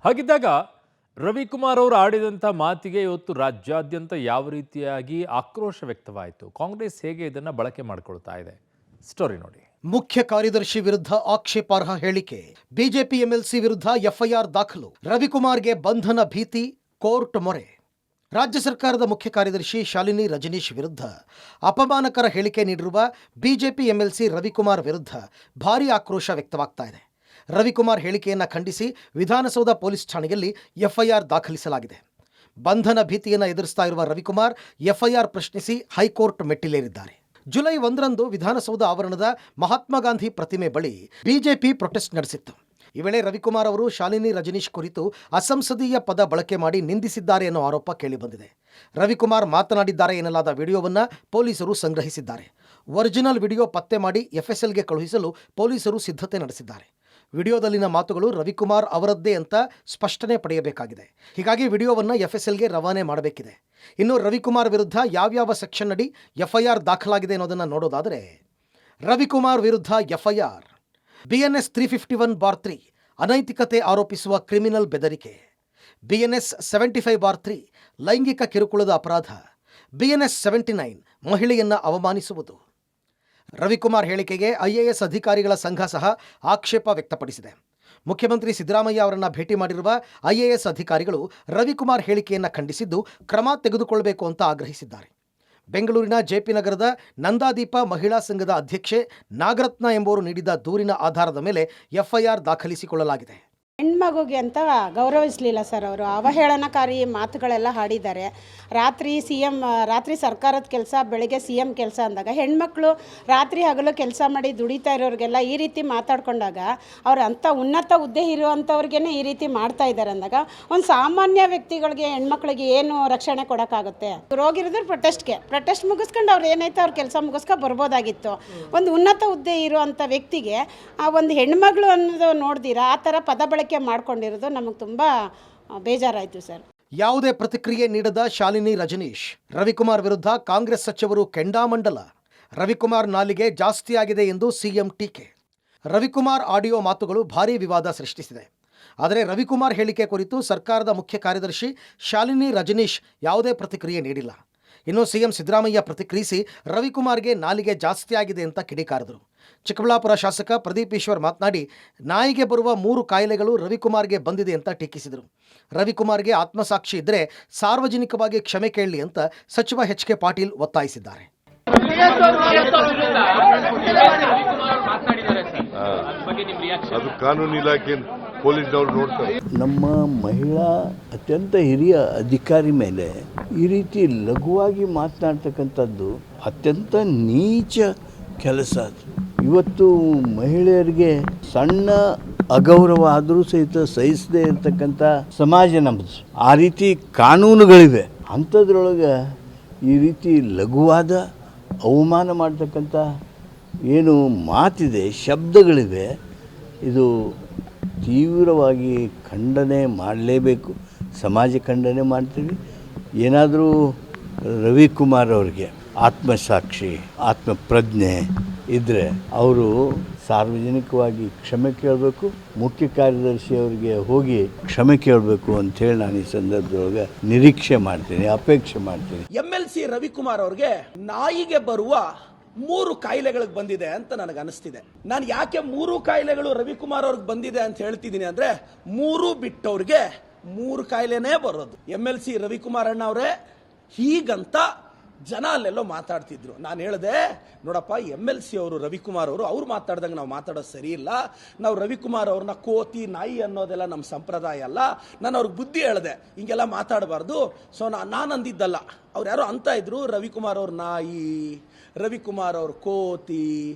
ಹಾಗಿದ್ದಾಗ ರವಿಕುಮಾರ್ ಅವರು ಆಡಿದಂಥ ಮಾತಿಗೆ ಇವತ್ತು ರಾಜ್ಯಾದ್ಯಂತ ಯಾವ ರೀತಿಯಾಗಿ ಆಕ್ರೋಶ ವ್ಯಕ್ತವಾಯಿತು, ಕಾಂಗ್ರೆಸ್ ಹೇಗೆ ಇದನ್ನು ಬಳಕೆ ಮಾಡಿಕೊಳ್ತಾ ಇದೆ, ಸ್ಟೋರಿ ನೋಡಿ. ಮುಖ್ಯ ಕಾರ್ಯದರ್ಶಿ ವಿರುದ್ಧ ಆಕ್ಷೇಪಾರ್ಹ ಹೇಳಿಕೆ, ಬಿಜೆಪಿ ಎಂಎಲ್ಸಿ ವಿರುದ್ಧ ಎಫ್ಐಆರ್ ದಾಖಲು, ರವಿಕುಮಾರ್ಗೆ ಬಂಧನ ಭೀತಿ, ಕೋರ್ಟ್ ಮೊರೆ. ರಾಜ್ಯ ಸರ್ಕಾರದ ಮುಖ್ಯ ಕಾರ್ಯದರ್ಶಿ ಶಾಲಿನಿ ರಜನೀಶ್ ವಿರುದ್ಧ ಅಪಮಾನಕರ ಹೇಳಿಕೆ ನೀಡಿರುವ ಬಿಜೆಪಿ ಎಂಎಲ್ಸಿ ರವಿಕುಮಾರ್ ವಿರುದ್ಧ ಭಾರೀ ಆಕ್ರೋಶ ವ್ಯಕ್ತವಾಗ್ತಾ ಇದೆ. ರವಿಕುಮಾರ್ ಹೇಳಿಕೆಯನ್ನು ಖಂಡಿಸಿ ವಿಧಾನಸೌಧ ಪೊಲೀಸ್ ಠಾಣೆಯಲ್ಲಿ ಎಫ್ಐಆರ್ ದಾಖಲಿಸಲಾಗಿದೆ. ಬಂಧನ ಭೀತಿಯನ್ನು ಎದುರಿಸ್ತಾ ಇರುವ ರವಿಕುಮಾರ್ ಎಫ್ಐಆರ್ ಪ್ರಶ್ನಿಸಿ ಹೈಕೋರ್ಟ್ ಮೆಟ್ಟಿಲೇರಿದ್ದಾರೆ. ಜುಲೈ 1ರಂದು ವಿಧಾನಸೌಧ ಆವರಣದ ಮಹಾತ್ಮ ಗಾಂಧಿ ಪ್ರತಿಮೆ ಬಳಿ ಬಿಜೆಪಿ ಪ್ರೊಟೆಸ್ಟ್ ನಡೆಸಿತ್ತು. ಈ ವೇಳೆ ರವಿಕುಮಾರ್ ಅವರು ಶಾಲಿನಿ ರಜನೀಶ್ ಕುರಿತು ಅಸಂಸದೀಯ ಪದ ಬಳಕೆ ಮಾಡಿ ನಿಂದಿಸಿದ್ದಾರೆ ಎನ್ನುವ ಆರೋಪ ಕೇಳಿಬಂದಿದೆ. ರವಿಕುಮಾರ್ ಮಾತನಾಡಿದ್ದಾರೆ ಎನ್ನಲಾದ ವಿಡಿಯೋವನ್ನು ಪೊಲೀಸರು ಸಂಗ್ರಹಿಸಿದ್ದಾರೆ. ಒರಿಜಿನಲ್ ವಿಡಿಯೋ ಪತ್ತೆ ಮಾಡಿ ಎಫ್ಎಸ್ಎಲ್ಗೆ ಕಳುಹಿಸಲು ಪೊಲೀಸರು ಸಿದ್ಧತೆ ನಡೆಸಿದ್ದಾರೆ. ವಿಡಿಯೋದಲ್ಲಿನ ಮಾತುಗಳು ರವಿಕುಮಾರ್ ಅವರದ್ದೇ ಅಂತ ಸ್ಪಷ್ಟನೆ ಪಡೆಯಬೇಕಾಗಿದೆ. ಹೀಗಾಗಿ ವಿಡಿಯೋವನ್ನು ಎಫ್ಎಸ್ಎಲ್ಗೆ ರವಾನೆ ಮಾಡಬೇಕಿದೆ. ಇನ್ನು ರವಿಕುಮಾರ್ ವಿರುದ್ಧ ಯಾವ್ಯಾವ ಸೆಕ್ಷನ್ ಅಡಿ ಎಫ್ಐಆರ್ ದಾಖಲಾಗಿದೆ ಅನ್ನೋದನ್ನು ನೋಡೋದಾದರೆ, ರವಿಕುಮಾರ್ ವಿರುದ್ಧ ಎಫ್ಐಆರ್ BNS 351/3 ಅನೈತಿಕತೆ ಆರೋಪಿಸುವ ಕ್ರಿಮಿನಲ್ ಬೆದರಿಕೆ, BNS 75/3 ಲೈಂಗಿಕ ಕಿರುಕುಳದ ಅಪರಾಧ, BNS 79 ಮಹಿಳೆಯನ್ನ ಅವಮಾನಿಸುವುದು. ರವಿಕುಮಾರ್ ಹೇಳಿಕೆಗೆ IAS ಅಧಿಕಾರಿಗಳ ಸಂಘ ಸಹ ಆಕ್ಷೇಪ ವ್ಯಕ್ತಪಡಿಸಿದೆ. ಮುಖ್ಯಮಂತ್ರಿ ಸಿದ್ದರಾಮಯ್ಯ ಅವರನ್ನು ಭೇಟಿ ಮಾಡಿರುವ IAS ಅಧಿಕಾರಿಗಳು ರವಿಕುಮಾರ್ ಹೇಳಿಕೆಯನ್ನು ಖಂಡಿಸಿದ್ದು ಕ್ರಮ ತೆಗೆದುಕೊಳ್ಳಬೇಕು ಅಂತ ಆಗ್ರಹಿಸಿದ್ದಾರೆ. ಬೆಂಗಳೂರಿನ JP ನಗರದ ನಂದಾದೀಪ ಮಹಿಳಾ ಸಂಘದ ಅಧ್ಯಕ್ಷೆ ನಾಗರತ್ನ ಎಂಬುವರು ನೀಡಿದ ದೂರಿನ ಆಧಾರದ ಮೇಲೆ ಎಫ್ಐಆರ್ ದಾಖಲಿಸಿಕೊಳ್ಳಲಾಗಿದೆ. ಹೆಣ್ಮಗುಗೆ ಅಂತ ಗೌರವಿಸಲಿಲ್ಲ ಸರ್. ಅವರು ಅವಹೇಳನಕಾರಿ ಮಾತುಗಳೆಲ್ಲ ಹಾಡಿದ್ದಾರೆ. ರಾತ್ರಿ ಸರ್ಕಾರದ ಕೆಲಸ, ಬೆಳಗ್ಗೆ CM ಕೆಲಸ ಅಂದಾಗ ಹೆಣ್ಮಕ್ಳು ರಾತ್ರಿ ಹಗಲು ಕೆಲಸ ಮಾಡಿ ದುಡಿತಾ ಇರೋರಿಗೆಲ್ಲ ಈ ರೀತಿ ಮಾತಾಡ್ಕೊಂಡಾಗ ಅವ್ರು ಅಂಥ ಉನ್ನತ ಹುದ್ದೆ ಇರುವಂಥವ್ರಿಗೇ ಈ ರೀತಿ ಮಾಡ್ತಾ ಇದ್ದಾರೆ ಅಂದಾಗ ಒಂದು ಸಾಮಾನ್ಯ ವ್ಯಕ್ತಿಗಳಿಗೆ ಹೆಣ್ಮಕ್ಳಿಗೆ ಏನು ರಕ್ಷಣೆ ಕೊಡೋಕ್ಕಾಗುತ್ತೆ? ಹೋಗಿರೋದ್ರ ಪ್ರೊಟೆಸ್ಟ್ ಮುಗಿಸ್ಕೊಂಡು ಅವ್ರು ಏನೈತೆ ಅವ್ರ ಕೆಲಸ ಮುಗಿಸ್ಕೊ ಬರ್ಬೋದಾಗಿತ್ತು. ಒಂದು ಉನ್ನತ ಹುದ್ದೆ ಇರುವಂಥ ವ್ಯಕ್ತಿಗೆ ಆ ಒಂದು ಹೆಣ್ಮಗಳು ಅನ್ನೋದು ನೋಡ್ದಿರಾ ಆ ಥರ ಪದ ಬಳಕೆ ಮಾಡ್ಕೊಂಡಿರೋದು ನಮಗೆ ತುಂಬ ಬೇಜಾರಾಯಿತು ಸರ್. ಯಾವುದೇ ಪ್ರತಿಕ್ರಿಯೆ ನೀಡದ ಶಾಲಿನಿ ರಜನೀಶ್, ರವಿಕುಮಾರ್ ವಿರುದ್ಧ ಕಾಂಗ್ರೆಸ್ ಸಚಿವರು ಕೆಂಡಾಮಂಡಲ, ರವಿಕುಮಾರ್ ನಾಲಿಗೆ ಜಾಸ್ತಿಯಾಗಿದೆ ಎಂದು CM ಟೀಕೆ. ರವಿಕುಮಾರ್ ಆಡಿಯೋ ಮಾತುಗಳು ಭಾರೀ ವಿವಾದ ಸೃಷ್ಟಿಸಿದೆ. ಆದರೆ ರವಿಕುಮಾರ್ ಹೇಳಿಕೆ ಕುರಿತು ಸರ್ಕಾರದ ಮುಖ್ಯ ಕಾರ್ಯದರ್ಶಿ ಶಾಲಿನಿ ರಜನೀಶ್ ಯಾವುದೇ ಪ್ರತಿಕ್ರಿಯೆ ನೀಡಿಲ್ಲ. ಇನ್ನು CM ಸಿದ್ದರಾಮಯ್ಯ ಪ್ರತಿಕ್ರಿಯಿಸಿ ರವಿಕುಮಾರ್ಗೆ ನಾಲಿಗೆ ಜಾಸ್ತಿಯಾಗಿದೆ ಅಂತ ಕಿಡಿಕಾರಿದರು. ಚಿಕ್ಕಬಳ್ಳಾಪುರ ಶಾಸಕ ಪ್ರದೀಪ್ ಈಶ್ವರ್ ಮಾತನಾಡಿ, ನಾಯಿಗೆ ಬರುವ 3 ಕಾಯಿಲೆಗಳು ರವಿಕುಮಾರ್ಗೆ ಬಂದಿದೆ ಅಂತ ಟೀಕಿಸಿದರು. ರವಿಕುಮಾರ್ಗೆ ಆತ್ಮಸಾಕ್ಷಿ ಇದ್ದರೆ ಸಾರ್ವಜನಿಕವಾಗಿ ಕ್ಷಮೆ ಕೇಳಲಿ ಅಂತ ಸಚಿವ HK ಪಾಟೀಲ್ ಒತ್ತಾಯಿಸಿದ್ದಾರೆ. ಅದು ಕಾನೂನು ಇಲಾಖೆ ಪೊಲೀಸ್ನವರು ನೋಡ್ತಾರೆ. ನಮ್ಮ ಮಹಿಳಾ ಅತ್ಯಂತ ಹಿರಿಯ ಅಧಿಕಾರಿ ಮೇಲೆ ಈ ರೀತಿ ಲಘುವಾಗಿ ಮಾತನಾಡ್ತಕ್ಕಂಥದ್ದು ಅತ್ಯಂತ ನೀಚ ಕೆಲಸ. ಇವತ್ತು ಮಹಿಳೆಯರಿಗೆ ಸಣ್ಣ ಅಗೌರವ ಆದರೂ ಸಹಿತ ಸಹಿಸದೇ ಇರತಕ್ಕಂಥ ಸಮಾಜ ನಮ್ಮದು. ಆ ರೀತಿ ಕಾನೂನುಗಳಿವೆ. ಅಂಥದ್ರೊಳಗೆ ಈ ರೀತಿ ಲಘುವಾದ ಅವಮಾನ ಮಾಡ್ತಕ್ಕಂಥ ಏನು ಮಾತಿದೆ, ಶಬ್ದಗಳಿವೆ, ಇದು ತೀವ್ರವಾಗಿ ಖಂಡನೆ ಮಾಡಲೇಬೇಕು. ಸಮಾಜ ಖಂಡನೆ ಮಾಡ್ತೀವಿ. ಏನಾದರೂ ರವಿಕುಮಾರ್ ಅವ್ರಿಗೆ ಆತ್ಮಸಾಕ್ಷಿ, ಆತ್ಮಪ್ರಜ್ಞೆ ಇದ್ದರೆ ಅವರು ಸಾರ್ವಜನಿಕವಾಗಿ ಕ್ಷಮೆ ಕೇಳಬೇಕು. ಮುಖ್ಯ ಕಾರ್ಯದರ್ಶಿ ಅವರಿಗೆ ಹೋಗಿ ಕ್ಷಮೆ ಕೇಳಬೇಕು ಅಂಥೇಳಿ ನಾನು ಈ ಸಂದರ್ಭದೊಳಗೆ ನಿರೀಕ್ಷೆ ಮಾಡ್ತೀನಿ, ಅಪೇಕ್ಷೆ ಮಾಡ್ತೀನಿ. MLC ರವಿಕುಮಾರ್ ಅವ್ರಿಗೆ ನಾಯಿಗೆ ಬರುವ 3 ಕಾಯಿಲೆಗಳಿಗೆ ಬಂದಿದೆ ಅಂತ ನನಗೆ ಅನಿಸ್ತಿದೆ. ನಾನು ಯಾಕೆ 3 ಕಾಯಿಲೆಗಳು ರವಿಕುಮಾರ್ ಅವ್ರಿಗೆ ಬಂದಿದೆ ಅಂತ ಹೇಳ್ತಿದ್ದೀನಿ ಅಂದ್ರೆ, 3 ಬಿಟ್ಟವ್ರಿಗೆ 3 ಕಾಯಿಲೆನೇ ಬರೋದು. MLC ರವಿಕುಮಾರ್ ಅಣ್ಣ ಅವರೇ ಹೀಗಂತ ಜನ ಅಲ್ಲೆಲ್ಲೋ ಮಾತಾಡ್ತಿದ್ರು. ನಾನು ಹೇಳಿದೆ, ನೋಡಪ್ಪ, MLC ಅವರು ರವಿಕುಮಾರ್ ಅವರು ಅವ್ರು ಮಾತಾಡ್ದಂಗೆ ನಾವು ಮಾತಾಡೋದು ಸರಿ ಇಲ್ಲ. ನಾವು ರವಿಕುಮಾರ್ ಅವ್ರನ್ನ ಕೋತಿ, ನಾಯಿ ಅನ್ನೋದೆಲ್ಲ ನಮ್ಮ ಸಂಪ್ರದಾಯ ಅಲ್ಲ. ನಾನು ಅವ್ರಿಗೆ ಬುದ್ಧಿ ಹೇಳಿದೆ, ಹಿಂಗೆಲ್ಲ ಮಾತಾಡಬಾರ್ದು. ಸೊ ನಾನು ಅಂದಿದ್ದಲ್ಲ, ಅವ್ರು ಯಾರೋ ಅಂತ ಇದ್ರು, ರವಿಕುಮಾರ್ ಅವ್ರ ನಾಯಿ, ರವಿಕುಮಾರ್ ಅವ್ರ ಕೋತಿ,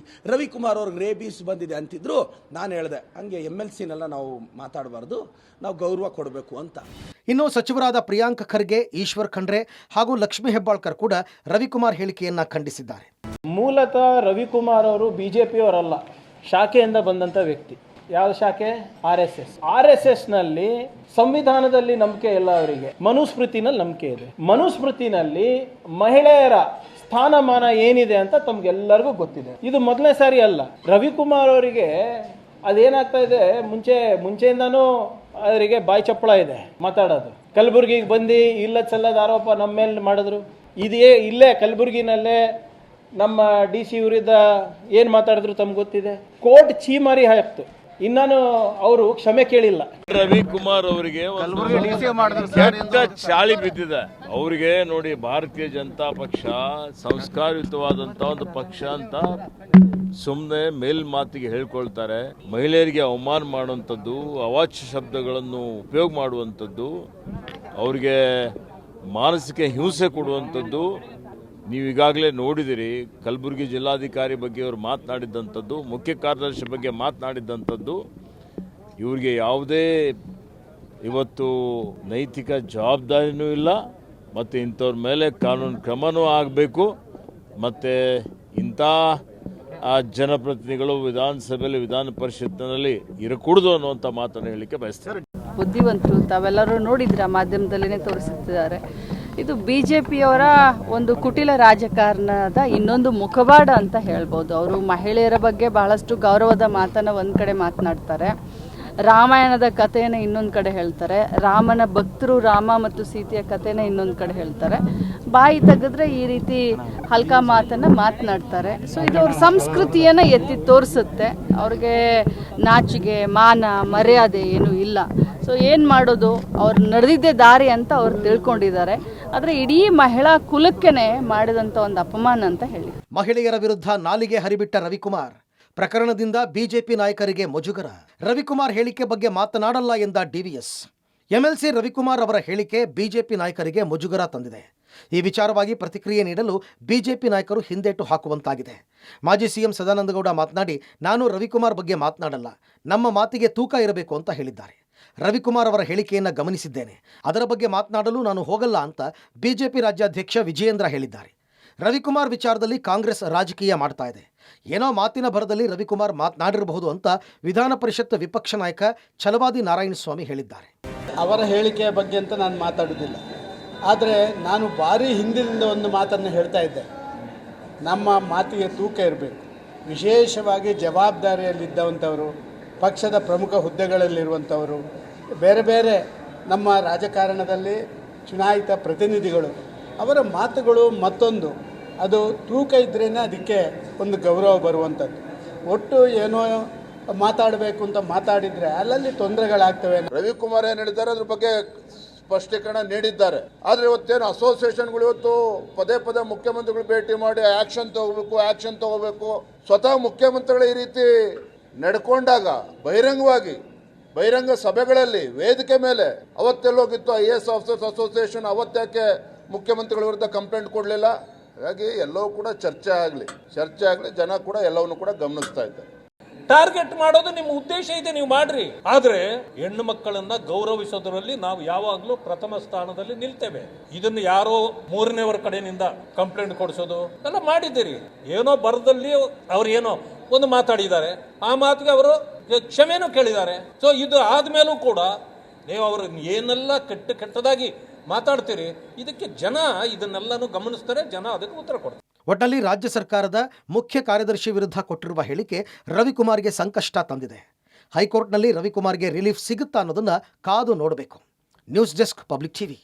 ರವಿಕುಮಾರ್ ಅವ್ರಿಗೆ ರೇಬೀಸ್ ಬಂದಿದೆ ಅಂತಿದ್ರು. ನಾನು ಹೇಳಿದೆ, ಹಂಗೆ MLCನೆಲ್ಲ ನಾವು ಮಾತಾಡಬಾರ್ದು, ನಾವು ಗೌರವ ಕೊಡಬೇಕು ಅಂತ. ಇನ್ನು ಸಚಿವರಾದ ಪ್ರಿಯಾಂಕ್ ಖರ್ಗೆ, ಈಶ್ವರ್ ಖಂಡ್ರೆ ಹಾಗೂ ಲಕ್ಷ್ಮೀ ಹೆಬ್ಬಾಳ್ಕರ್ ಕೂಡ ರವಿಕುಮಾರ್ ಹೇಳಿಕೆಯನ್ನ ಖಂಡಿಸಿದ್ದಾರೆ. ಮೂಲತಃ ರವಿಕುಮಾರ್ ಅವರು ಬಿಜೆಪಿಯವರಲ್ಲ, ಶಾಖೆಯಿಂದ ಬಂದಂಥ ವ್ಯಕ್ತಿ. ಯಾವ ಶಾಖೆ? RSS ನಲ್ಲಿ ಸಂವಿಧಾನದಲ್ಲಿ ನಂಬಿಕೆ ಇಲ್ಲ ಅವರಿಗೆ, ಮನುಸ್ಮೃತಿನಲ್ಲಿ ನಂಬಿಕೆ ಇದೆ. ಮನುಸ್ಮೃತಿನಲ್ಲಿ ಮಹಿಳೆಯರ ಸ್ಥಾನಮಾನ ಏನಿದೆ ಅಂತ ತಮ್ಗೆಲ್ಲರಿಗೂ ಗೊತ್ತಿದೆ. ಇದು ಮೊದಲನೇ ಸಾರಿ ಅಲ್ಲ. ರವಿಕುಮಾರ್ ಅವರಿಗೆ ಅದೇನಾಗ್ತಾ ಇದೆ, ಮುಂಚೆಯಿಂದಾನೂ ಅವರಿಗೆ ಬಾಯಿ ಚಪ್ಪಳ ಇದೆ ಮಾತಾಡೋದು. ಕಲಬುರಗಿಗೆ ಬಂದು ಇಲ್ಲ ಸಲ್ಲದ ಆರೋಪ ನಮ್ಮ ಮೇಲೆ ಮಾಡಿದ್ರು. ಇಲ್ಲೇ ಕಲಬುರಗಿನಲ್ಲೇ ನಮ್ಮ DC ವಿರುದ್ಧ ಏನು ಮಾತಾಡಿದ್ರು ತಮ್ಗೆ ಗೊತ್ತಿದೆ. ಕೋರ್ಟ್ ಚೀಮಾರಿ ಹಾಕ್ತು, ಇನ್ನೂ ಅವರು ಕ್ಷಮೆ ಕೇಳಿಲ್ಲ. ರವಿಕುಮಾರ್ ಅವರಿಗೆ ಕೆಟ್ಟ ಚಾಳಿ ಬಿದ್ದಿದೆ. ಅವರಿಗೆ ನೋಡಿ, ಭಾರತೀಯ ಜನತಾ ಪಕ್ಷ ಸಂಸ್ಕಾರಯುತವಾದಂತ ಒಂದು ಪಕ್ಷ ಅಂತ ಸುಮ್ಮನೆ ಮೇಲ್ಮಾತಿಗೆ ಹೇಳ್ಕೊಳ್ತಾರೆ. ಮಹಿಳೆಯರಿಗೆ ಅವಮಾನ ಮಾಡುವಂಥದ್ದು, ಅವಾಚ್ಯ ಶಬ್ದಗಳನ್ನು ಉಪಯೋಗ ಮಾಡುವಂಥದ್ದು, ಅವರಿಗೆ ಮಾನಸಿಕ ಹಿಂಸೆ ಕೊಡುವಂಥದ್ದು ನೀವು ಈಗಾಗಲೇ ನೋಡಿದಿರಿ. ಕಲಬುರಗಿ ಜಿಲ್ಲಾಧಿಕಾರಿ ಬಗ್ಗೆ ಅವರು ಮಾತನಾಡಿದ್ದಂಥದ್ದು, ಮುಖ್ಯ ಕಾರ್ಯದರ್ಶಿ ಬಗ್ಗೆ ಮಾತನಾಡಿದ್ದಂಥದ್ದು, ಇವ್ರಿಗೆ ಯಾವುದೇ ಇವತ್ತು ನೈತಿಕ ಜವಾಬ್ದಾರಿನೂ ಇಲ್ಲ ಮತ್ತು ಇಂಥವ್ರ ಮೇಲೆ ಕಾನೂನು ಕ್ರಮನೂ ಆಗಬೇಕು. ಮತ್ತು ಇಂಥ ಜನಪ್ರತಿನಿಧಿಗಳು ವಿಧಾನಸಭೆಯಲ್ಲಿ, ವಿಧಾನ ಪರಿಷತ್ತಿನಲ್ಲಿ ಇರಕೂಡದು ಅನ್ನುವಂಥ ಮಾತನ್ನು ಹೇಳಲಿಕ್ಕೆ ಬಯಸ್ತಾರೆ. ಬುದ್ಧಿವಂತರು ತಾವೆಲ್ಲರೂ ನೋಡಿದ್ರೆ ಮಾಧ್ಯಮದಲ್ಲೇ ತೋರಿಸುತ್ತಿದ್ದಾರೆ. ಇದು BJPಯವರ ಒಂದು ಕುಟಿಲ ರಾಜಕಾರಣದ ಇನ್ನೊಂದು ಮುಖವಾಡ ಅಂತ ಹೇಳ್ಬೋದು. ಅವರು ಮಹಿಳೆಯರ ಬಗ್ಗೆ ಬಹಳಷ್ಟು ಗೌರವದ ಮಾತನ್ನು ಒಂದು ಕಡೆ ಮಾತನಾಡ್ತಾರೆ, ರಾಮಾಯಣದ ಕಥೆಯನ್ನು ಇನ್ನೊಂದು ಕಡೆ ಹೇಳ್ತಾರೆ, ರಾಮನ ಭಕ್ತರು ರಾಮ ಮತ್ತು ಸೀತೆಯ ಕಥೆನ ಇನ್ನೊಂದು ಕಡೆ ಹೇಳ್ತಾರೆ. ಬಾಯಿ ತೆಗೆದ್ರೆ ಈ ರೀತಿ ಹಲ್ಕ ಮಾತನ್ನು ಮಾತನಾಡ್ತಾರೆ. ಸೊ ಇದು ಅವ್ರ ಸಂಸ್ಕೃತಿಯನ್ನು ಎತ್ತಿ ತೋರಿಸುತ್ತೆ. ಅವ್ರಿಗೆ ನಾಚಿಗೆ ಮಾನ ಮರ್ಯಾದೆ ಏನೂ ಇಲ್ಲ. ಸೊ ಏನು ಮಾಡೋದು, ಅವ್ರು ನಡೆದಿದ್ದೇ ದಾರಿ ಅಂತ ಅವ್ರು ತಿಳ್ಕೊಂಡಿದ್ದಾರೆ. ಆದರೆ ಇಡೀ ಮಹಿಳಾ ಕುಲಕ್ಕೇನೆ ಮಾಡಿದಂಥ ಒಂದು ಅಪಮಾನ ಅಂತ ಹೇಳಿ. ಮಹಿಳೆಯರ ವಿರುದ್ಧ ನಾಲಿಗೆ ಹರಿಬಿಟ್ಟ ರವಿಕುಮಾರ್ ಪ್ರಕರಣದಿಂದ ಬಿಜೆಪಿ ನಾಯಕರಿಗೆ ಮುಜುಗರ. ರವಿಕುಮಾರ್ ಹೇಳಿಕೆ ಬಗ್ಗೆ ಮಾತನಾಡಲ್ಲ ಎಂದ DVS. MLC ರವಿಕುಮಾರ್ ಅವರ ಹೇಳಿಕೆ ಬಿಜೆಪಿ ನಾಯಕರಿಗೆ ಮುಜುಗರ ತಂದಿದೆ. ಈ ವಿಚಾರವಾಗಿ ಪ್ರತಿಕ್ರಿಯೆ ನೀಡಲು ಬಿಜೆಪಿ ನಾಯಕರು ಹಿಂದೇಟು ಹಾಕುವಂತಾಗಿದೆ. ಮಾಜಿ CM ಸದಾನಂದಗೌಡ ಮಾತನಾಡಿ, ನಾನು ರವಿಕುಮಾರ್ ಬಗ್ಗೆ ಮಾತನಾಡಲ್ಲ, ನಮ್ಮ ಮಾತಿಗೆ ತೂಕ ಇರಬೇಕು ಅಂತ ಹೇಳಿದ್ದಾರೆ. ರವಿಕುಮಾರ್ ಅವರ ಹೇಳಿಕೆಯನ್ನು ಗಮನಿಸಿದ್ದೇನೆ, ಅದರ ಬಗ್ಗೆ ಮಾತನಾಡಲು ನಾನು ಹೋಗಲ್ಲ ಅಂತ ಬಿಜೆಪಿ ರಾಜ್ಯಾಧ್ಯಕ್ಷ ವಿಜಯೇಂದ್ರ ಹೇಳಿದ್ದಾರೆ. ರವಿಕುಮಾರ್ ವಿಚಾರದಲ್ಲಿ ಕಾಂಗ್ರೆಸ್ ರಾಜಕೀಯ ಮಾಡ್ತಾ ಇದೆ, ಏನೋ ಮಾತಿನ ಭರದಲ್ಲಿ ರವಿಕುಮಾರ್ ಮಾತನಾಡಿರಬಹುದು ಅಂತ ವಿಧಾನ ಪರಿಷತ್ ವಿಪಕ್ಷ ನಾಯಕ ಛಲವಾದಿ ನಾರಾಯಣಸ್ವಾಮಿ ಹೇಳಿದ್ದಾರೆ. ಅವರ ಹೇಳಿಕೆಯ ಬಗ್ಗೆ ಅಂತ ನಾನು ಮಾತಾಡೋದಿಲ್ಲ, ಆದರೆ ನಾನು ಭಾರಿ ಹಿಂದಿನಿಂದ ಒಂದು ಮಾತನ್ನು ಹೇಳ್ತಾ ಇದ್ದೆ, ನಮ್ಮ ಮಾತಿಗೆ ತೂಕ ಇರಬೇಕು. ವಿಶೇಷವಾಗಿ ಜವಾಬ್ದಾರಿಯಲ್ಲಿದ್ದಂಥವರು, ಪಕ್ಷದ ಪ್ರಮುಖ ಹುದ್ದೆಗಳಲ್ಲಿರುವಂಥವರು, ಬೇರೆ ಬೇರೆ ನಮ್ಮ ರಾಜಕಾರಣದಲ್ಲಿ ಚುನಾಯಿತ ಪ್ರತಿನಿಧಿಗಳು, ಅವರ ಮಾತುಗಳು ಮತ್ತೊಂದು, ಅದು ತೂಕ ಇದ್ರೇ ಅದಕ್ಕೆ ಒಂದು ಗೌರವ ಬರುವಂಥದ್ದು. ಒಟ್ಟು ಏನೋ ಮಾತಾಡಬೇಕು ಅಂತ ಮಾತಾಡಿದರೆ ಅಲ್ಲಲ್ಲಿ ತೊಂದರೆಗಳಾಗ್ತವೆ. ರವಿಕುಮಾರ್ ಏನು ಹೇಳಿದ್ದಾರೆ ಅದ್ರ ಬಗ್ಗೆ ಸ್ಪಷ್ಟೀಕರಣ ನೀಡಿದ್ದಾರೆ. ಆದರೆ ಇವತ್ತೇನು ಅಸೋಸಿಯೇಷನ್ಗಳು ಇವತ್ತು ಪದೇ ಪದೇ ಮುಖ್ಯಮಂತ್ರಿಗಳು ಭೇಟಿ ಮಾಡಿ ಆಕ್ಷನ್ ತಗೋಬೇಕು. ಸ್ವತಃ ಮುಖ್ಯಮಂತ್ರಿಗಳು ಈ ರೀತಿ ನಡ್ಕೊಂಡಾಗ ಬಹಿರಂಗ ಸಭೆಗಳಲ್ಲಿ ವೇದಿಕೆ ಮೇಲೆ ಅವತ್ತೆಲ್ಲೋಗಿತ್ತು IAS ಆಫೀಸರ್ಸ್ ಅಸೋಸಿಯೇಷನ್, ಅವತ್ತೇಕೆ ಮುಖ್ಯಮಂತ್ರಿಗಳ ವಿರುದ್ಧ ಕಂಪ್ಲೇಂಟ್ ಕೊಡಲಿಲ್ಲ? ಹಾಗಾಗಿ ಎಲ್ಲವೂ ಕೂಡ ಚರ್ಚೆ ಆಗಲಿ, ಜನ ಕೂಡ ಎಲ್ಲವನ್ನು ಕೂಡ ಗಮನಿಸ್ತಾ ಇದ್ದಾರೆ. ಟಾರ್ಗೆಟ್ ಮಾಡೋದು ನಿಮ್ಮ ಉದ್ದೇಶ ಇದೆ, ನೀವು ಮಾಡ್ರಿ. ಆದ್ರೆ ಹೆಣ್ಣು ಮಕ್ಕಳನ್ನ ಗೌರವಿಸೋದ್ರಲ್ಲಿ ನಾವು ಯಾವಾಗ್ಲೂ ಪ್ರಥಮ ಸ್ಥಾನದಲ್ಲಿ ನಿಲ್ತೇವೆ. ಇದನ್ನು ಯಾರೋ ಮೂರನೇವರ ಕಡೆಯಿಂದ ಕಂಪ್ಲೇಂಟ್ ಕೊಡಿಸೋದು ಎಲ್ಲ ಮಾಡಿದ್ದೀರಿ. ಏನೋ ಬರದಲ್ಲಿ ಅವ್ರು ಏನೋ ಒಂದು ಮಾತಾಡಿದ್ದಾರೆ, ಆ ಮಾತಿಗೆ ಅವರು ಕ್ಷಮೆನೂ ಕೇಳಿದ್ದಾರೆ. ಸೊ ಇದು ಆದ್ಮೇಲೂ ಕೂಡ ನೀವು ಅವರು ಏನೆಲ್ಲ ಕೆಟ್ಟದಾಗಿ ಮಾತಾಡ್ತೀರಿ, ಇದಕ್ಕೆ ಜನ ಇದನ್ನೆಲ್ಲನೂ ಗಮನಿಸ್ತಾರೆ, ಜನ ಅದಕ್ಕೆ ಉತ್ತರ ಕೊಡ್ತಾರೆ. ಒಟ್ಟಲ್ಲಿ ರಾಜ್ಯ ಸರ್ಕಾರದ ಮುಖ್ಯ ಕಾರ್ಯದರ್ಶಿ ವಿರುದ್ಧ ಕೊಟ್ಟಿರುವ ಹೇಳಿಕೆ ರವಿಕುಮಾರ್ಗೆ ಸಂಕಷ್ಟ ತಂದಿದೆ. ಹೈಕೋರ್ಟ್ನಲ್ಲಿ ರವಿಕುಮಾರ್ಗೆ ರಿಲೀಫ್ ಸಿಗುತ್ತಾ ಅನ್ನೋದನ್ನ ಕಾದು ನೋಡಬೇಕು. News desk, public TV.